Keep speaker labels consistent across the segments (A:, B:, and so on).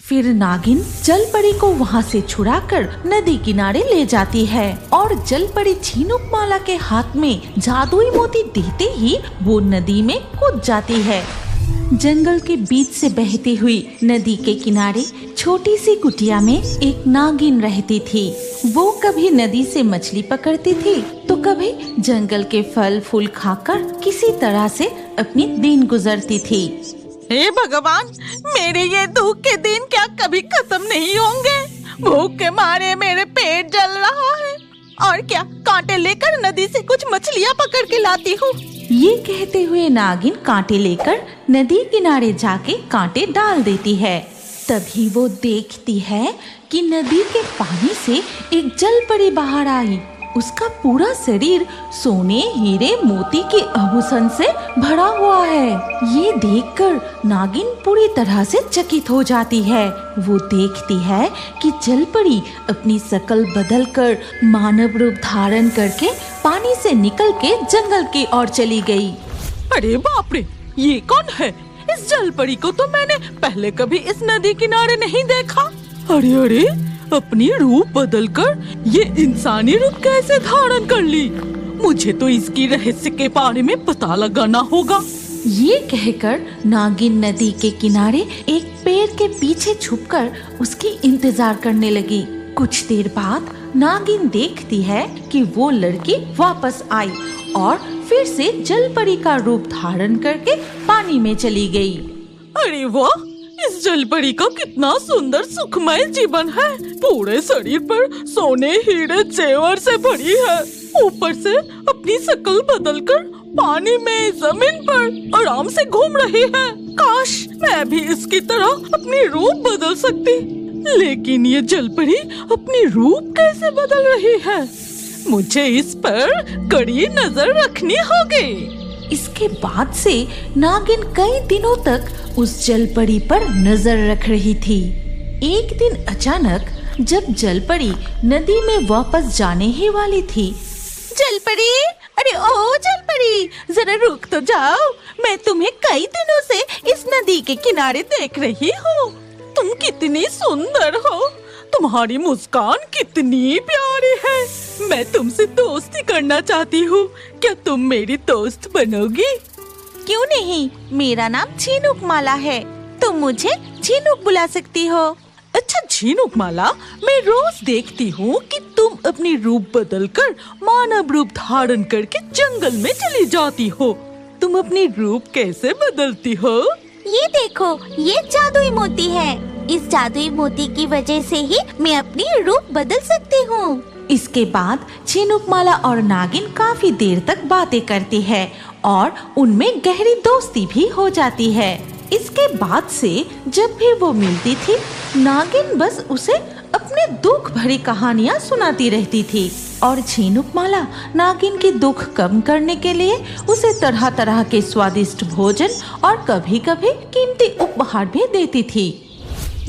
A: फिर नागिन जलपरी को वहाँ से छुड़ाकर नदी किनारे ले जाती है और जलपरी झिनुकमाला के हाथ में जादुई मोती देते ही वो नदी में कूद जाती है। जंगल के बीच से बहती हुई नदी के किनारे छोटी सी कुटिया में एक नागिन रहती थी। वो कभी नदी से मछली पकड़ती थी तो कभी जंगल के फल फूल खाकर किसी तरह से अपनी दिन गुजरती थी।
B: हे भगवान, मेरे ये दुख के दिन क्या कभी खत्म नहीं होंगे? भूख के मारे मेरे पेट जल रहा है और क्या कांटे लेकर नदी से कुछ मछलियाँ पकड़ के लाती हूँ।
A: ये कहते हुए नागिन कांटे लेकर नदी किनारे जाके कांटे डाल देती है। तभी वो देखती है कि नदी के पानी से एक जलपरी बाहर आई। उसका पूरा शरीर सोने हीरे मोती के आभूषण से भरा हुआ है। ये देखकर नागिन पूरी तरह से चकित हो जाती है। वो देखती है कि जलपरी अपनी शक्ल बदलकर मानव रूप धारण करके पानी से निकल के जंगल की ओर चली गई।
B: अरे बाप रे, ये कौन है? इस जलपरी को तो मैंने पहले कभी इस नदी किनारे नहीं देखा। अरे अरे, अपनी रूप बदलकर ये इंसानी रूप कैसे धारण कर ली? मुझे तो इसकी रहस्य के बारे में पता लगाना होगा।
A: ये कहकर नागिन नदी के किनारे एक पेड़ के पीछे छुपकर उसकी इंतजार करने लगी। कुछ देर बाद नागिन देखती है कि वो लड़की वापस आई और फिर से जलपरी का रूप धारण करके पानी में चली गई।
B: अरे वाह, इस जलपरी का कितना सुंदर सुखमय जीवन है। पूरे शरीर पर सोने हीरे जेवर से भरी है। ऊपर से अपनी शक्ल बदलकर पानी में जमीन पर आराम से घूम रही है। काश मैं भी इसकी तरह अपनी रूप बदल सकती। लेकिन ये जलपरी अपनी रूप कैसे बदल रही है? मुझे इस पर कड़ी नजर रखनी होगी।
A: इसके बाद से नागिन कई दिनों तक उस जलपरी पर नजर रख रही थी। एक दिन अचानक जब जलपरी नदी में वापस जाने ही वाली थी,
B: जलपरी, अरे ओ जलपरी, जरा रुक तो जाओ। मैं तुम्हें कई दिनों से इस नदी के किनारे देख रही हूँ। तुम कितनी सुंदर हो, तुम्हारी मुस्कान कितनी प्यारी है। मैं तुमसे दोस्ती करना चाहती हूँ। क्या तुम मेरी दोस्त बनोगी?
C: क्यों नहीं, मेरा नाम झिनुकमाला है। तुम मुझे झिनुक बुला सकती हो।
B: अच्छा झिनुकमाला, मैं रोज देखती हूँ कि तुम अपनी रूप बदलकर मानव रूप धारण करके जंगल में चली जाती हो। तुम अपनी रूप कैसे बदलती हो?
C: ये देखो, ये जादुई मोती है। इस जादुई मोती की वजह से ही मैं अपनी रूप बदल सकती हूँ।
A: इसके बाद झिनुकमाला और नागिन काफी देर तक बातें करती है और उनमें गहरी दोस्ती भी हो जाती है। इसके बाद से जब भी वो मिलती थी, नागिन बस उसे अपने दुख भरी कहानियाँ सुनाती रहती थी और झिनुकमाला नागिन की दुख कम करने के लिए उसे तरह तरह के स्वादिष्ट भोजन और कभी कभी कीमती उपहार भी देती थी।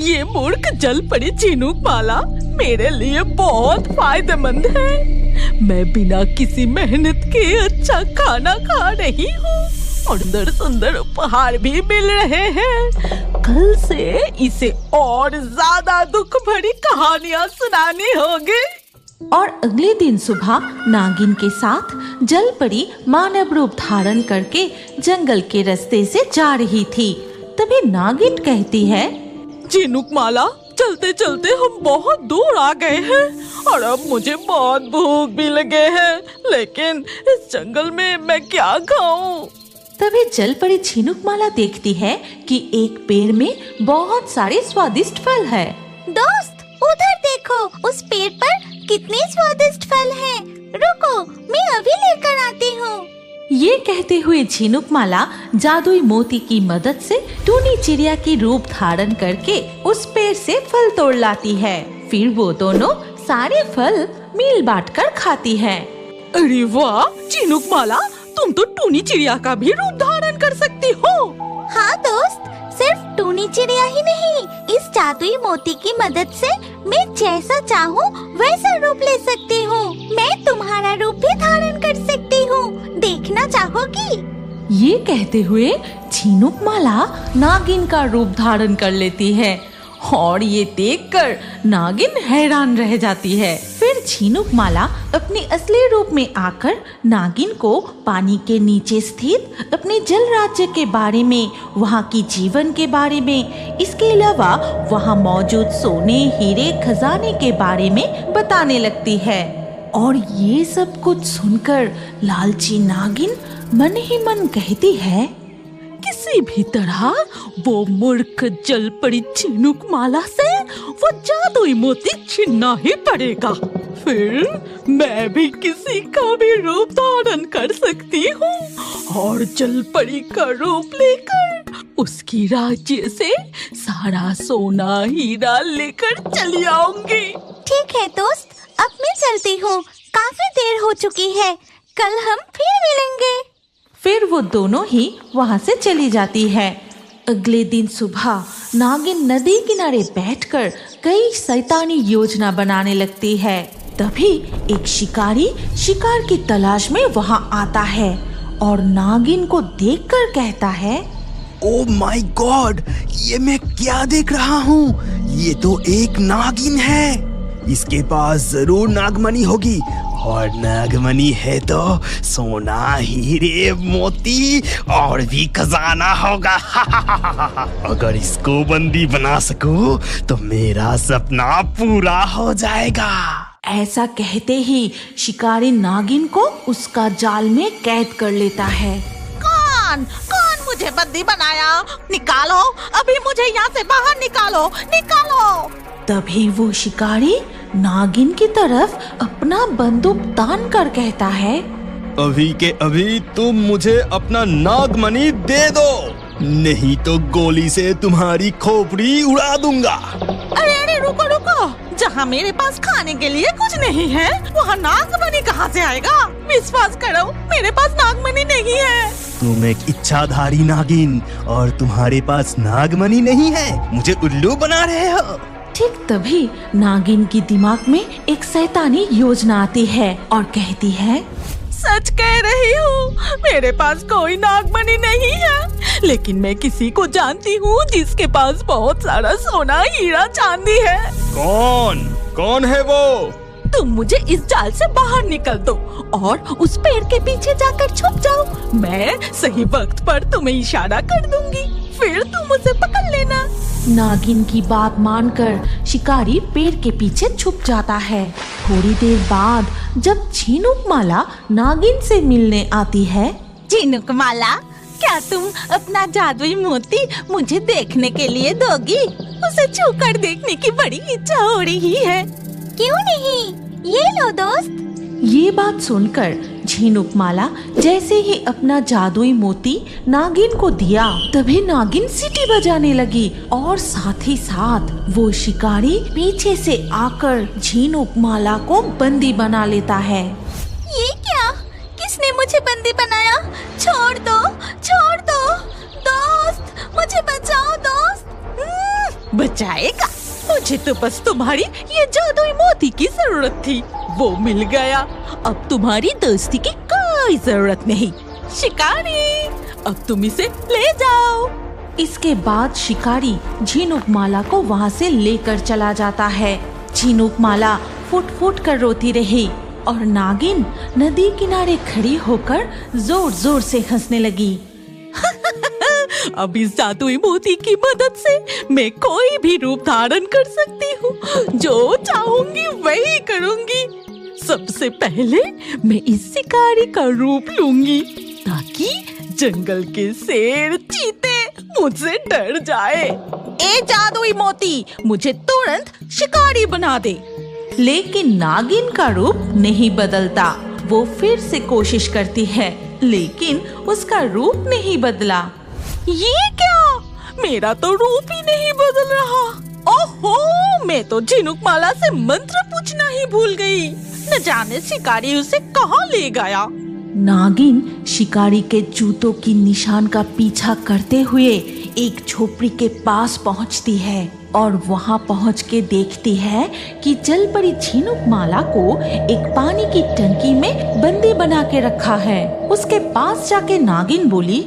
B: ये मूर्ख जलपरी झिनुकमाला मेरे लिए बहुत फायदेमंद है। मैं बिना किसी मेहनत के अच्छा खाना खा रही हूँ और सुंदर सुंदर उपहार भी मिल रहे हैं। कल से इसे और ज्यादा दुख भरी कहानियाँ सुनानी होगी।
A: और अगले दिन सुबह नागिन के साथ जलपरी मानव रूप धारण करके जंगल के रास्ते से जा रही थी। तभी नागिन कहती है,
B: झिनुकमाला, चलते चलते हम बहुत दूर आ गए हैं और अब मुझे बहुत भूख भी लगे हैं। लेकिन इस जंगल में मैं क्या खाऊं?
A: तभी जलपरी झिनुकमाला देखती है कि एक पेड़ में बहुत सारे स्वादिष्ट फल है।
C: दोस्त, उधर देखो, उस पेड़ पर कितने स्वादिष्ट फल हैं। रुको, मैं अभी लेकर आती हूँ।
A: ये कहते हुए झिनुकमाला जादुई मोती की मदद से टूनी चिड़िया की रूप धारण करके उस पेड़ से फल तोड़ लाती है। फिर वो दोनों सारे फल मिल बांट कर खाती है।
B: अरे वाह झिनुकमाला, तुम तो टूनी चिड़िया का भी रूप धारण कर सकती हो।
C: हाँ दोस्त, सिर्फ टूनी चिड़िया ही नहीं, इस जादुई मोती की मदद से मैं जैसा चाहूँ वैसा रूप ले सकती हूँ। मैं तुम्हारा रूप भी धारण कर सकती हूँ, देखना चाहोगी?
A: ये कहते हुए झिनुकमाला नागिन का रूप धारण कर लेती है और ये देखकर नागिन हैरान रह जाती है। फिर झिनुकमाला अपने असली रूप में आकर नागिन को पानी के नीचे स्थित अपने जल राज्य के बारे में, वहाँ की जीवन के बारे में, इसके अलावा वहाँ मौजूद सोने, हीरे, खजाने के बारे में बताने लगती है। और ये सब कुछ सुनकर लालची नागिन मन ही मन कहती है,
B: किसी भी तरह वो मूर्ख जल परी झिनुकमाला से वो जादुई मोती छीनना ही पड़ेगा। फिर मैं भी किसी का भी रूप धारण कर सकती हूँ और जल परी का रूप लेकर उसकी राज्य से सारा सोना हीरा लेकर चली आऊंगी।
C: ठीक है दोस्त, अब मैं चलती हूँ, काफी देर हो चुकी है, कल हम फिर मिलेंगे।
A: फिर वो दोनों ही वहाँ से चली जाती है। अगले दिन सुबह नागिन नदी किनारे बैठकर कई शैतानी योजना बनाने लगती है। तभी एक शिकारी शिकार की तलाश में वहाँ आता है और नागिन को देखकर कहता है,
D: ओह माय गॉड, ये मैं क्या देख रहा हूँ? ये तो एक नागिन है। इसके पास जरूर नागमणि होगी, और नागमणि है तो सोना, हीरे, मोती और भी खजाना होगा। अगर इसको बंदी बना सकूं तो मेरा सपना पूरा हो जाएगा।
A: ऐसा कहते ही शिकारी नागिन को उसका जाल में कैद कर लेता है।
B: कौन मुझे बंदी बनाया? निकालो, अभी मुझे यहाँ से बाहर निकालो, निकालो।
A: तभी वो शिकारी नागिन की तरफ अपना बंदूक तान कर कहता है,
D: अभी के अभी तुम मुझे अपना नागमणि दे दो, नहीं तो गोली से तुम्हारी खोपड़ी उड़ा दूंगा।
B: अरे रुको, जहाँ मेरे पास खाने के लिए कुछ नहीं है, वहाँ नागमणि कहाँ से आएगा? विश्वास करो, मेरे पास नागमणि नहीं है।
D: तुम एक इच्छाधारी नागिन और तुम्हारे पास नागमणि नहीं है, मुझे उल्लू बना रहे हो।
A: ठीक तभी नागिन की दिमाग में एक शैतानी योजना आती है और कहती है,
B: सच कह रही हूँ, मेरे पास कोई नागमणि नहीं है, लेकिन मैं किसी को जानती हूँ जिसके पास बहुत सारा सोना, हीरा, चांदी है।
D: कौन है वो?
B: तुम मुझे इस जाल से बाहर निकल दो और उस पेड़ के पीछे जाकर छुप जाओ। मैं सही वक्त पर तुम्हें इशारा कर दूंगी, फिर तुम उसे पकड़ लेना।
A: नागिन की बात मानकर शिकारी पेड़ के पीछे छुप जाता है। थोड़ी देर बाद जब झिनुकमाला नागिन से मिलने आती है,
B: झिनुकमाला, क्या तुम अपना जादुई मोती मुझे देखने के लिए दोगी? उसे छूकर देखने की बड़ी इच्छा हो रही है।
C: क्यों नहीं, ये लो दोस्त।
A: ये बात सुनकर झिनुकमाला जैसे ही अपना जादुई मोती नागिन को दिया, तभी नागिन सीटी बजाने लगी और साथ ही साथ वो शिकारी पीछे से आकर झिनुकमाला को बंदी बना लेता है।
C: ये क्या? किसने मुझे बंदी बनाया? छोड़ दो दोस्त, मुझे बचाओ दोस्त।
B: बचाएगा? मुझे तो बस तुम्हारी ये जादुई मोती की जरूरत थी, वो मिल गया। अब तुम्हारी दोस्ती की कोई जरूरत नहीं। शिकारी, अब तुम इसे ले जाओ।
A: इसके बाद शिकारी झिनुकमाला को वहाँ से लेकर चला जाता है। झिनुकमाला फुट फुट कर रोती रही और नागिन नदी किनारे खड़ी होकर जोर जोर से हंसने लगी।
B: अब इस जादुई मोती की मदद से मैं कोई भी रूप धारण कर सकती हूँ, जो चाहूंगी वही करूंगी। सबसे पहले मैं इस शिकारी का रूप लूंगी ताकि जंगल के शेर, चीते मुझसे डर जाए। ए जादुई मोती, मुझे तुरंत शिकारी बना दे।
A: लेकिन नागिन का रूप नहीं बदलता। वो फिर से कोशिश करती है, लेकिन उसका रूप नहीं बदला।
B: ये क्या? मेरा तो रूप ही नहीं बदल रहा। ओहो, मैं तो झिनुकमाला से मंत्र पूछना ही भूल गई। न जाने शिकारी उसे कहाँ ले गया।
A: नागिन शिकारी के जूतों की निशान का पीछा करते हुए एक झोपड़ी के पास पहुंचती है और वहां पहुंच के देखती है कि जल परी झिनुकमाला को एक पानी की टंकी में बंदी बना के रखा है। उसके पास जाके नागिन बोली,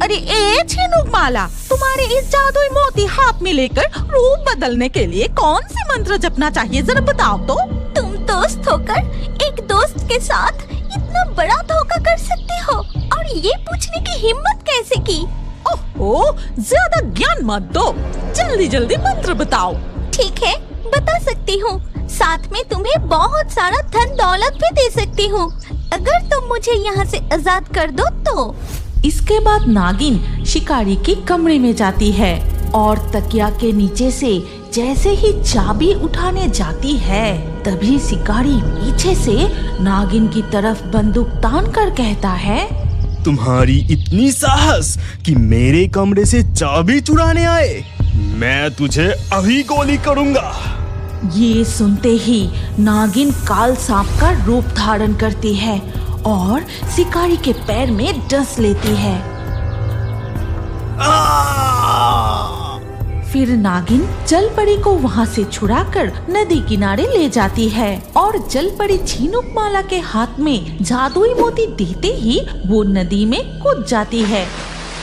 B: अरे ए झिनुकमाला, तुम्हारे इस जादुई मोती हाथ में लेकर रूप बदलने के लिए कौन से मंत्र जपना चाहिए, जरा बताओ तो।
C: तुम दोस्त होकर एक दोस्त के साथ इतना बड़ा धोखा कर सकते हो और ये पूछने की हिम्मत कैसे की?
B: ओह, ज्यादा ज्ञान मत दो, जल्दी जल्दी मंत्र बताओ।
C: ठीक है, बता सकती हूँ। साथ में तुम्हें बहुत सारा धन दौलत भी दे सकती हूँ अगर तुम मुझे यहाँ से आजाद कर दो तो।
A: इसके बाद नागिन शिकारी के कमरे में जाती है और तकिया के नीचे से जैसे ही चाबी उठाने जाती है, तभी शिकारी पीछे से नागिन की तरफ बंदूक तान कर कहता है,
D: तुम्हारी इतनी साहस कि मेरे कमरे से चाबी चुराने आए? मैं तुझे अभी गोली करूंगा।
A: ये सुनते ही नागिन काल सांप का रूप धारण करती है और शिकारी के पैर में डस लेती है। फिर नागिन जलपरी को वहाँ से छुड़ाकर नदी किनारे ले जाती है और जलपरी झिनुकमाला के हाथ में जादुई मोती देते ही वो नदी में कूद जाती है।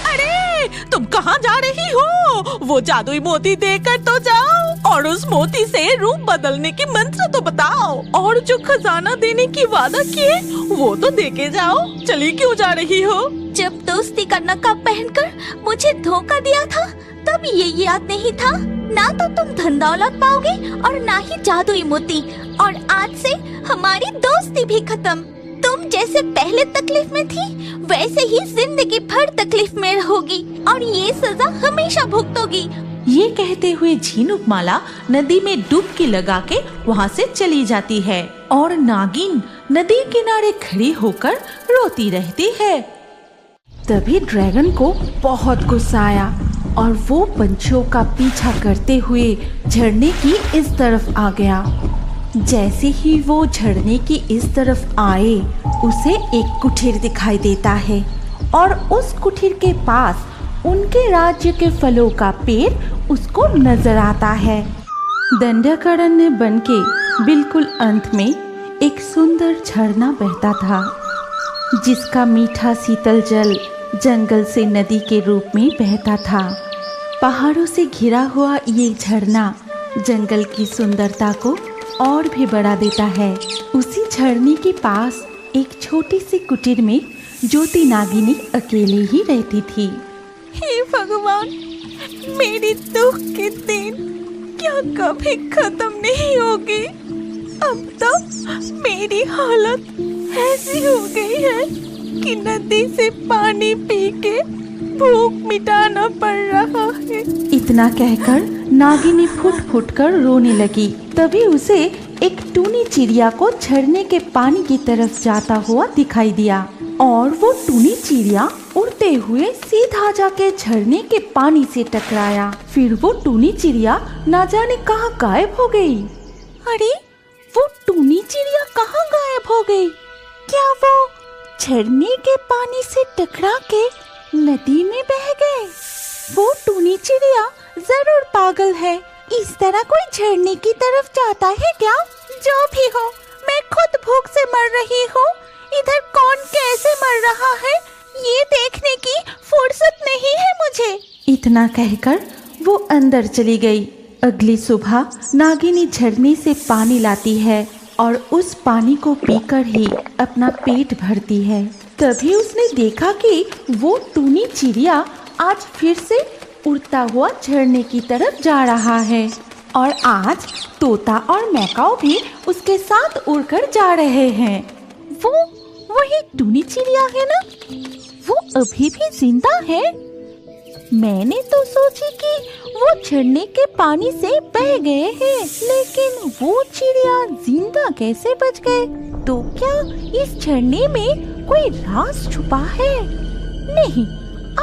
B: अरे तुम कहाँ जा रही हो? वो जादुई मोती देकर तो जाओ और उस मोती से रूप बदलने के मंत्र तो बताओ, और जो खजाना देने की वादा किए वो तो देके जाओ। चली क्यों जा रही हो?
C: जब दोस्ती का नकाब पहनकर मुझे धोखा दिया था तब ये याद नहीं था। ना तो तुम धन दौलत पाओगे और ना ही जादुई मोती, और आज से हमारी दोस्ती भी खत्म। तुम जैसे पहले तकलीफ में थी वैसे ही जिंदगी भर तकलीफ में रहोगी और ये सजा हमेशा भुगतोगी।
A: ये कहते हुए झिनुकमाला नदी में डुबकी लगा के वहाँ से चली जाती है और नागिन नदी किनारे खड़ी होकर रोती रहती है। तभी ड्रैगन को बहुत गुस्सा आया और वो पंछियों का पीछा करते हुए झरने की इस तरफ आ गया। जैसे ही वो झरने की इस तरफ आए, उसे एक कुटीर दिखाई देता है और उस कुटीर के पास उनके राज्य के फलों का पेड़ उसको नजर आता है। दंडकारण्य वन के बिल्कुल अंत में एक सुंदर झरना बहता था, जिसका मीठा शीतल जल जंगल से नदी के रूप में बहता था। पहाड़ों से घिरा हुआ ये झरना जंगल की सुंदरता को और भी बढ़ा देता है। उसी झरने के पास एक छोटी सी कुटीर में ज्योति नागिनी अकेले ही रहती थी।
C: हे भगवान, मेरी दुख के दिन क्या कभी खत्म नहीं होगी? अब तो मेरी हालत ऐसी हो गई है कि नदी से पानी पी के भूख मिटाना पड़ रहा है।
A: इतना कहकर नागिनी फुट फुट कर रोने लगी। तभी उसे एक टूनी चिड़िया को झरने के पानी की तरफ जाता हुआ दिखाई दिया और वो टूनी चिड़िया उड़ते हुए सीधा जाके झरने के पानी से टकराया। फिर वो टूनी चिड़िया ना जाने कहाँ गायब हो गई। अरे वो टूनी चिड़िया कहाँ गायब हो गई? क्या वो झरने के पानी से टकरा के नदी में बह गए? वो टूनी चिड़िया जरूर पागल है। इस तरह कोई झरने की तरफ जाता है क्या? जो भी हो, मैं खुद भूख से मर रही हूँ। इधर कौन कैसे मर रहा है ये देखने की फुर्सत नहीं है मुझे। इतना कहकर वो अंदर चली गई। अगली सुबह नागिनी झरने से पानी लाती है और उस पानी को पीकर ही अपना पेट भरती है। तभी उसने देखा कि वो टूनी चिड़िया आज फिर से उड़ता हुआ झरने की तरफ जा रहा है और आज तोता और मैकाऊ भी उसके साथ उड़कर जा रहे हैं। वो वही टूनी चिड़िया है ना? वो अभी भी जिंदा है? मैंने तो सोची कि वो झरने के पानी से बह गए हैं, लेकिन वो चिड़िया जिंदा कैसे बच गए? तो क्या इस झरने में कोई राज छुपा है? नहीं,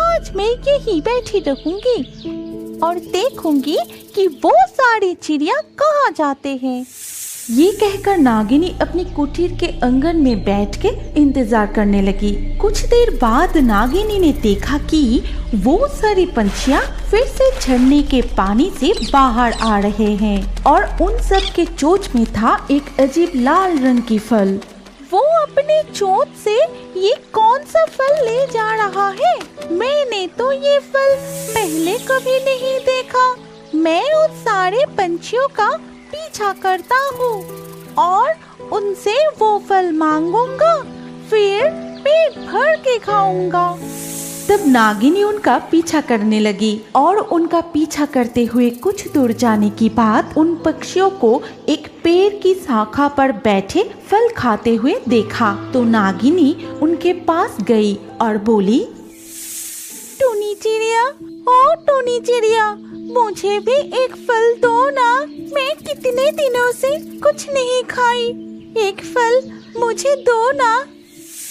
A: आज मैं यहीं बैठी रहूंगी और देखूंगी कि वो सारी चिड़िया कहाँ जाते हैं। ये कहकर नागिनी अपनी कुटीर के आंगन में बैठ के इंतजार करने लगी। कुछ देर बाद नागिनी ने देखा कि वो सारी पंछियाँ फिर से झरने के पानी से बाहर आ रहे हैं और उन सब के चोंच में था एक अजीब लाल रंग की फल। वो अब अपने चोंच से ये कौन सा फल ले जा रहा है? मैंने तो ये फल पहले कभी नहीं देखा। मैं उन सारे पंछियों का पीछा करता हूँ और उनसे वो फल मांगूंगा, फिर पेट भर के खाऊंगा। तब नागिनी उनका पीछा करने लगी और उनका पीछा करते हुए कुछ दूर जाने के बाद उन पक्षियों को एक पेड़ की शाखा पर बैठे फल खाते हुए देखा। तो नागिनी उनके पास गई और बोली, टूनी चिड़िया, ओ टूनी चिड़िया, मुझे भी एक फल दो ना। मैं कितने दिनों से कुछ नहीं खाई, एक फल मुझे दो ना।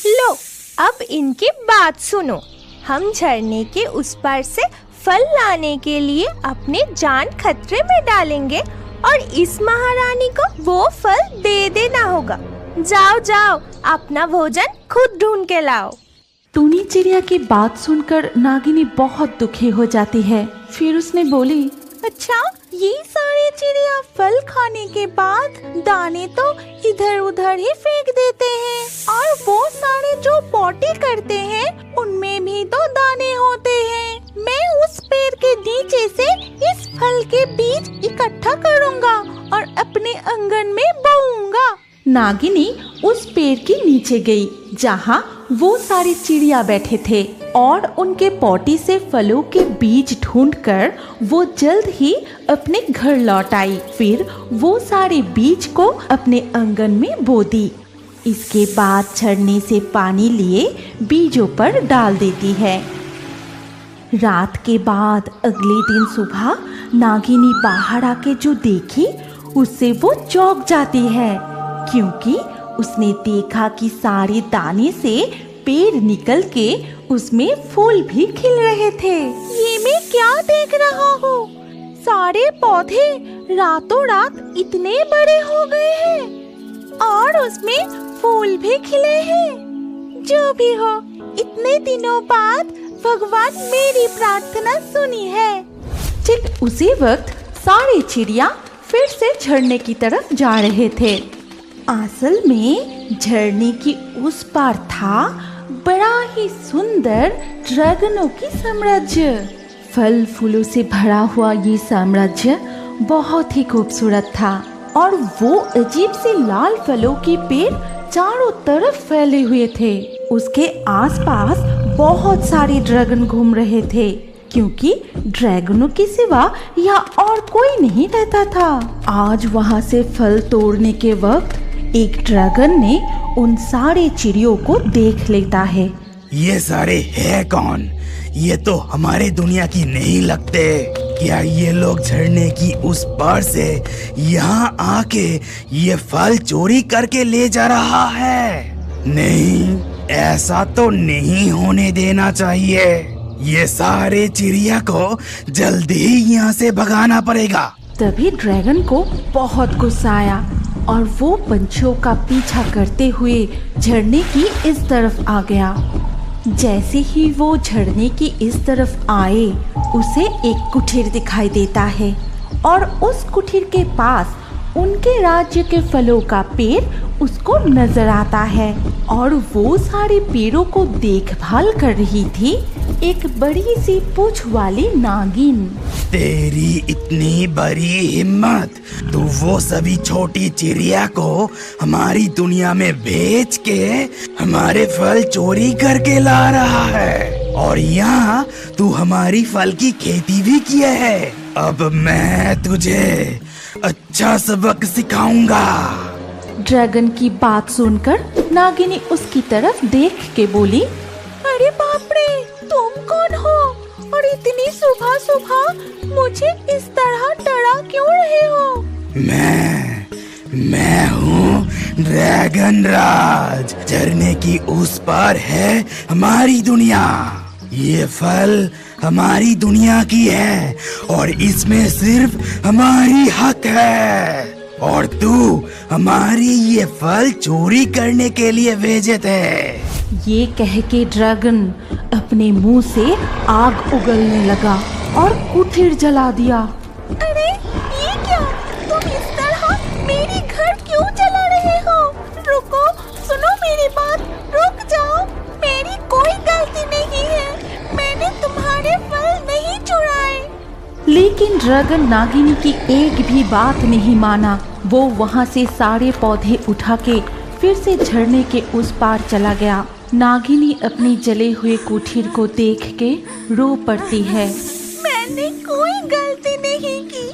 E: लो, अब इनकी बात सुनो। हम झरने के उस पार से फल लाने के लिए अपने जान खतरे में डालेंगे और इस महारानी को वो फल दे देना होगा। जाओ जाओ, अपना भोजन खुद ढूंढ के लाओ।
A: टूनी चिड़िया की बात सुनकर नागिनी बहुत दुखी हो जाती है। फिर उसने बोली, अच्छा, ये सारे चिड़िया फल खाने के बाद दाने तो इधर उधर ही फेंक देते हैं और वो सारे जो पोटी करते हैं उनमें भी तो दाने होते हैं। मैं उस पेड़ के नीचे से इस फल के बीज इकट्ठा करूँगा और अपने आंगन में बोऊंगा। नागिनी उस पेड़ के नीचे गई जहाँ वो सारी चिड़िया बैठे थे और उनके पोटी से फलों के बीज ढूंढकर वो जल्द ही अपने घर लौट आई। फिर वो सारे बीज को अपने आंगन में बो दी। इसके बाद झरने से पानी लिए बीजों पर डाल देती है। रात के बाद अगले दिन सुबह नागिनी बाहर आके जो देखी उससे वो चौंक जाती है, क्योंकि उसने देखा कि सारे दाने से पेड़ निकल के उसमें फूल भी खिल रहे थे। ये मैं क्या देख रहा हूँ? सारे पौधे रातों रात इतने बड़े हो गए हैं और उसमें फूल भी खिले हैं। जो भी हो, इतने दिनों बाद भगवान मेरी प्रार्थना सुनी है। ठीक उसी वक्त सारी चिड़िया फिर से झरने की तरफ जा रहे थे। असल में झरने की उस पार था बड़ा ही सुंदर ड्रैगनों की साम्राज्य। फल फूलों से भरा हुआ ये साम्राज्य बहुत ही खूबसूरत था और वो अजीब से लाल फलों के पेड़ चारों तरफ फैले हुए थे। उसके आसपास बहुत सारे ड्रैगन घूम रहे थे, क्योंकि ड्रैगनों के सिवा यहाँ और कोई नहीं रहता था। आज वहाँ से फल तोड़ने के वक्त एक ड्रैगन ने उन सारे चिड़ियों को देख लेता है।
D: ये सारे है कौन? ये तो हमारे दुनिया की नहीं लगते। क्या ये लोग झरने की उस पार से यहाँ आके ये फल चोरी करके ले जा रहा है? नहीं, ऐसा तो नहीं होने देना चाहिए। ये सारे चिड़िया को जल्दी ही यहाँ से भगाना पड़ेगा।
A: तभी ड्रैगन को बहुत गुस्सा आया और वो पंछियों का पीछा करते हुए झरने की इस तरफ आ गया। जैसे ही वो झरने की इस तरफ आए, उसे एक कुटीर दिखाई देता है और उस कुटीर के पास उनके राज्य के फलों का पेड़ उसको नजर आता है और वो सारे पेड़ों को देखभाल कर रही थी एक बड़ी सी पूंछ वाली नागिन।
D: तेरी इतनी बड़ी हिम्मत, तू वो सभी छोटी चिड़िया को हमारी दुनिया में बेच के हमारे फल चोरी करके ला रहा है और यहाँ तू हमारी फल की खेती भी किया है। अब मैं तुझे अच्छा सबक सिखाऊंगा।
A: ड्रैगन की बात सुनकर नागिनी उसकी तरफ देख के बोली, अरे बाप रे, तुम कौन हो और इतनी सुबह सुबह मुझे इस तरह डरा क्यों रहे हो?
D: मैं हूँ ड्रैगन राज। झरने की उस पार है हमारी दुनिया। ये फल हमारी दुनिया की है और इसमें सिर्फ हमारी हक है और तू हमारी ये फल चोरी करने के लिए भेजे थे।
A: ये कह के ड्रैगन अपने मुंह से आग उगलने लगा और कुटीर जला दिया।
C: अरे ये क्या? तुम इस तरह मेरे घर क्यों जला रहे हो? रुको, सुनो मेरी
A: ड्रैगन नागिनी की एक भी बात नहीं माना। वो वहाँ से सारे पौधे उठा के फिर से झरने के उस पार चला गया। नागिनी अपनी जले हुए कुटीर को देख के रो पड़ती है।
C: मैंने कोई गलती नहीं की,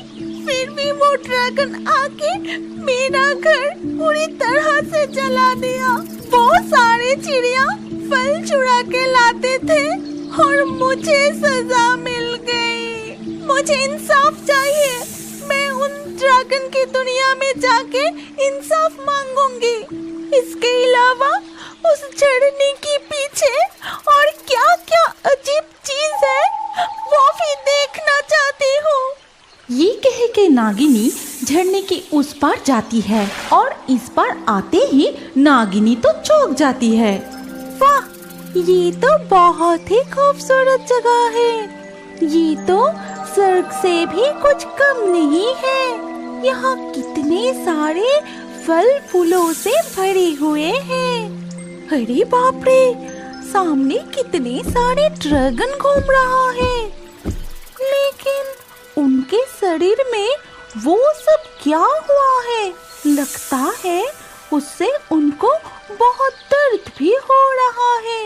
C: फिर भी वो ड्रैगन आके मेरा घर पूरी तरह से जला दिया। वो सारे चिड़िया फल चुरा के लाते थे और मुझे सजा मिल गई। मुझे इंसाफ चाहिए। मैं उन ड्रैगन की दुनिया में जाके इंसाफ मांगूंगी। इसके अलावा उस झरने के पीछे और क्या क्या अजीब चीज है वो भी देखना चाहती हूँ।
A: ये कह के नागिनी झरने के उस पार जाती है और इस पार आते ही नागिनी तो चौंक जाती है।
C: वाह, ये तो बहुत ही खूबसूरत जगह है। ये तो स्वर्ग से भी कुछ कम नहीं है। यहाँ कितने सारे फल फूलों से भरे हुए हैं। अरे बाप रे, सामने कितने सारे ड्रैगन घूम रहा है, लेकिन उनके शरीर में वो सब क्या हुआ है? लगता है उससे उनको बहुत दर्द भी हो रहा है।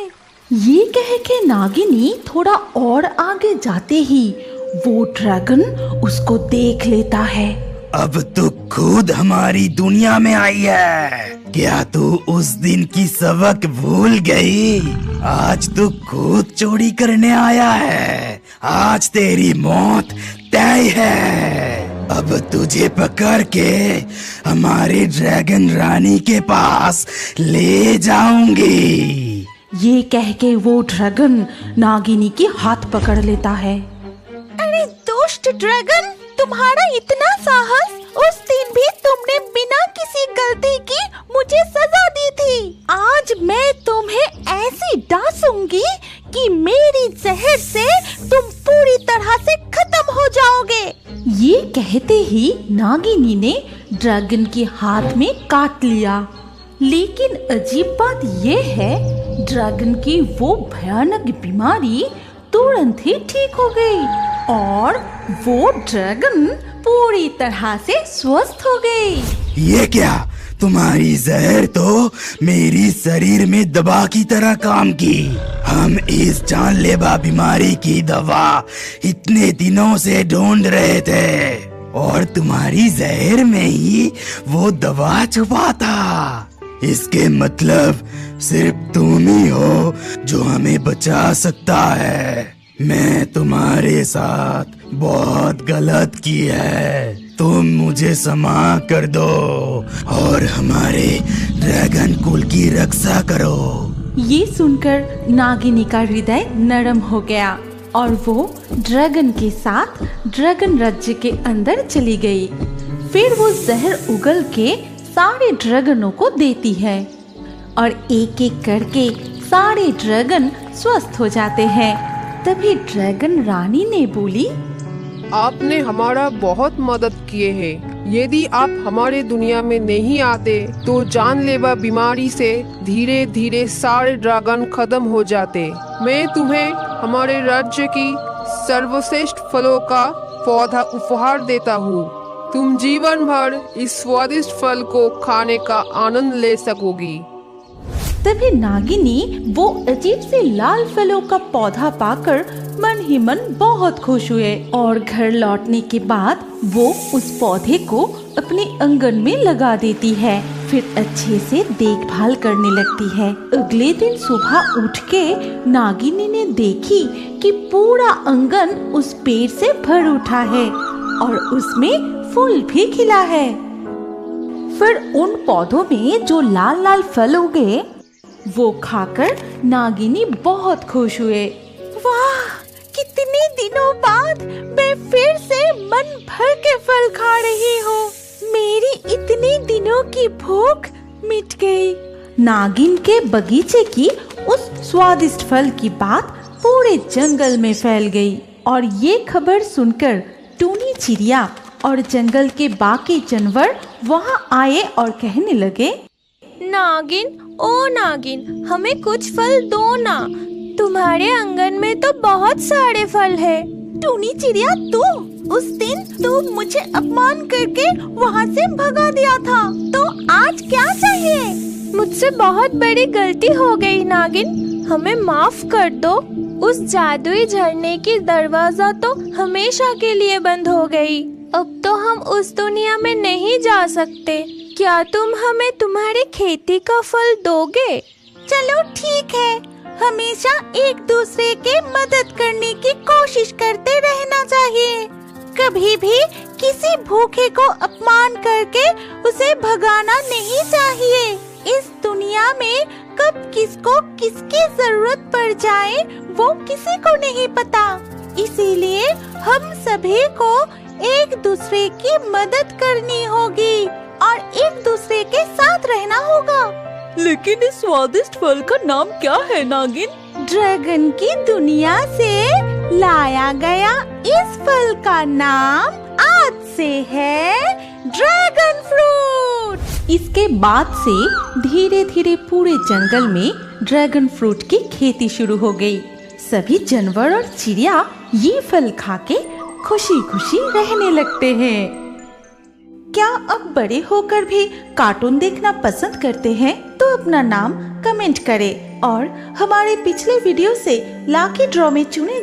A: ये कह के नागिनी थोड़ा और आगे जाते ही वो ड्रैगन उसको देख लेता है।
D: अब तू खुद हमारी दुनिया में आई है। क्या तू उस दिन की सबक भूल गई? आज तू खुद चोरी करने आया है। आज तेरी मौत तय है। अब तुझे पकड़ के हमारे ड्रैगन रानी के पास ले जाऊंगी।
A: ये कह के वो ड्रैगन नागिनी के हाथ पकड़ लेता है।
C: अरे दुष्ट ड्रैगन, तुम्हारा इतना साहस! उस दिन भी तुमने बिना किसी गलती की मुझे सजा दी थी। आज मैं तुम्हें ऐसी डांसूंगी कि मेरी जहर से तुम पूरी तरह से खत्म हो जाओगे।
A: ये कहते ही नागिनी ने ड्रैगन के हाथ में काट लिया। लेकिन अजीब बात ये है, ड्रैगन की वो भयानक बीमारी तुरंत ही ठीक हो गई और वो ड्रैगन पूरी तरह से स्वस्थ हो गई।
D: ये क्या? तुम्हारी जहर तो मेरी शरीर में दवा की तरह काम की। हम इस जानलेवा बीमारी की दवा इतने दिनों से ढूंढ रहे थे और तुम्हारी जहर में ही वो दवा छुपा था। इसके मतलब सिर्फ तुम ही हो जो हमें बचा सकता है। मैं तुम्हारे साथ बहुत गलत की है। तुम मुझे क्षमा कर दो और हमारे ड्रैगन कुल की रक्षा करो।
A: ये सुनकर नागिनी का हृदय नरम हो गया और वो ड्रैगन के साथ ड्रैगन राज्य के अंदर चली गई। फिर वो जहर उगल के सारे ड्रैगनों को देती है और एक एक करके सारे ड्रैगन स्वस्थ हो जाते हैं। तभी ड्रैगन रानी ने बोली,
F: आपने हमारा बहुत मदद किए हैं। यदि आप हमारे दुनिया में नहीं आते तो जानलेवा बीमारी से धीरे धीरे सारे ड्रैगन खत्म हो जाते। मैं तुम्हें हमारे राज्य की सर्वश्रेष्ठ फलों का पौधा उपहार देता हूँ। तुम जीवन भर इस स्वादिष्ट फल को खाने का आनंद ले सकोगी।
A: तभी नागिनी वो अजीब से लाल फलों का पौधा पाकर मन ही मन बहुत खुश हुए और घर लौटने के बाद वो उस पौधे को अपने आंगन में लगा देती है। फिर अच्छे से देखभाल करने लगती है। अगले दिन सुबह उठ के नागिनी ने देखी कि पूरा आंगन उस पेड़ से भर उठा है और उसमें फूल भी खिला है। फिर उन पौधों में जो लाल लाल फल उगे वो खाकर नागिनी बहुत खुश हुए।
C: वाह, कितने दिनों बाद मैं फिर से मन भर के फल खा रही हूँ। मेरी इतने दिनों की भूख मिट गई।
A: नागिन के बगीचे की उस स्वादिष्ट फल की बात पूरे जंगल में फैल गई और ये खबर सुनकर टूनी चिड़िया और जंगल के बाकी जानवर वहाँ आए और कहने लगे,
E: नागिन, ओ नागिन, हमें कुछ फल दो ना। तुम्हारे आंगन में तो बहुत सारे फल है।
C: टूनी चिड़िया, तू उस दिन तू मुझे अपमान करके वहाँ से भगा दिया था, तो आज क्या चाहिए?
E: मुझसे बहुत बड़ी गलती हो गई नागिन, हमें माफ कर दो। उस जादुई झरने की दरवाजा तो हमेशा के लिए बंद हो गई। अब तो हम उस दुनिया में नहीं जा सकते। क्या तुम हमें तुम्हारी खेती का फल दोगे?
C: चलो ठीक है, हमेशा एक दूसरे के मदद करने की कोशिश करते रहना चाहिए। कभी भी किसी भूखे को अपमान करके उसे भगाना नहीं चाहिए। इस दुनिया में कब किसको किसकी जरूरत पड़ जाए वो किसी को नहीं पता। इसीलिए हम सभी को एक दूसरे की मदद करनी होगी और एक दूसरे के साथ रहना होगा।
B: लेकिन इस स्वादिष्ट फल का नाम क्या है नागिन?
C: ड्रैगन की दुनिया से लाया गया इस फल का नाम आज से है ड्रैगन फ्रूट।
A: इसके बाद से धीरे धीरे पूरे जंगल में ड्रैगन फ्रूट की खेती शुरू हो गई। सभी जानवर और चिड़िया ये फल खाके खुशी खुशी रहने लगते हैं। क्या अब बड़े होकर भी कार्टून देखना पसंद करते हैं? तो अपना नाम कमेंट करें और हमारे पिछले वीडियो से लकी ड्रॉ में चुने